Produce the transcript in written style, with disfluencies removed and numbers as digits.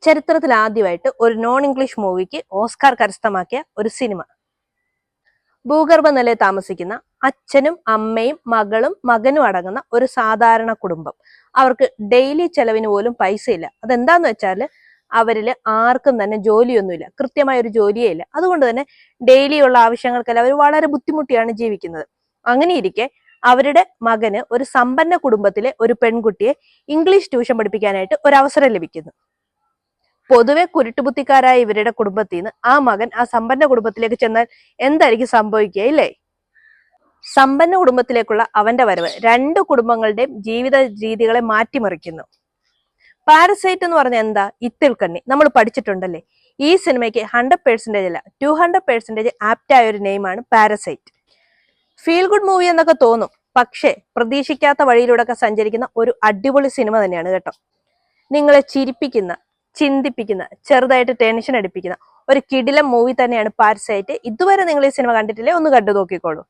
ചരിത്രത്തിൽ ആദ്യമായിട്ട് ഒരു നോൺ ഇംഗ്ലീഷ് മൂവിക്ക് ഓസ്കാർ കരസ്ഥമാക്കിയ ഒരു സിനിമ. ഭൂഗർഭ നിലയിൽ താമസിക്കുന്ന അച്ഛനും അമ്മയും മകളും മകനും അടങ്ങുന്ന ഒരു സാധാരണ കുടുംബം. അവർക്ക് ഡെയിലി ചെലവിന് പോലും പൈസയില്ല. അതെന്താന്ന് വെച്ചാൽ അവരില് ആർക്കും തന്നെ ജോലിയൊന്നുമില്ല, കൃത്യമായ ഒരു ജോലിയേ ഇല്ല. അതുകൊണ്ട് തന്നെ ഡെയിലി ഉള്ള ആവശ്യങ്ങൾക്കെല്ലാം അവർ വളരെ ബുദ്ധിമുട്ടിയാണ് ജീവിക്കുന്നത്. അങ്ങനെ ഇരിക്കെ അവരുടെ മകന് ഒരു സമ്പന്ന കുടുംബത്തിലെ ഒരു പെൺകുട്ടിയെ ഇംഗ്ലീഷ് ട്യൂഷൻ പഠിപ്പിക്കാനായിട്ട് ഒരു അവസരം ലഭിക്കുന്നു. പൊതുവെ കുരുട്ടുബുദ്ധിക്കാരായ ഇവരുടെ കുടുംബത്തിൽ നിന്ന് ആ മകൻ ആ സമ്പന്ന കുടുംബത്തിലേക്ക് ചെന്നാൽ എന്തായിരിക്കും സംഭവിക്കുക, ഇല്ലേ? സമ്പന്ന കുടുംബത്തിലേക്കുള്ള അവന്റെ വരവ് രണ്ട് കുടുംബങ്ങളുടെയും ജീവിത രീതികളെ മാറ്റിമറിക്കുന്നു. പാരസൈറ്റ് എന്ന് പറഞ്ഞാൽ എന്താ? ഇത്തിൽക്കണ്ണി. നമ്മൾ പഠിച്ചിട്ടുണ്ടല്ലേ? ഈ സിനിമയ്ക്ക് 100% അല്ല, 200% ആപ്റ്റായ ഒരു നെയിമാണ് പാരസൈറ്റ്. ഫീൽ ഗുഡ് മൂവി എന്നൊക്കെ തോന്നും, പക്ഷേ പ്രതീക്ഷിക്കാത്ത വഴിയിലൂടെ ഒക്കെ സഞ്ചരിക്കുന്ന ഒരു അടിപൊളി സിനിമ തന്നെയാണ് കേട്ടോ. നിങ്ങളെ ചിരിപ്പിക്കുന്ന, ചിന്തിപ്പിക്കുന്ന, ചെറുതായിട്ട് ടെൻഷൻ അടിപ്പിക്കുന്ന ഒരു കിടിലം മൂവി തന്നെയാണ് പാരസൈറ്റ്. ഇതുവരെ നിങ്ങൾ ഈ സിനിമ കണ്ടിട്ടില്ലേ? ഒന്ന് കണ്ടു നോക്കിക്കോളൂ.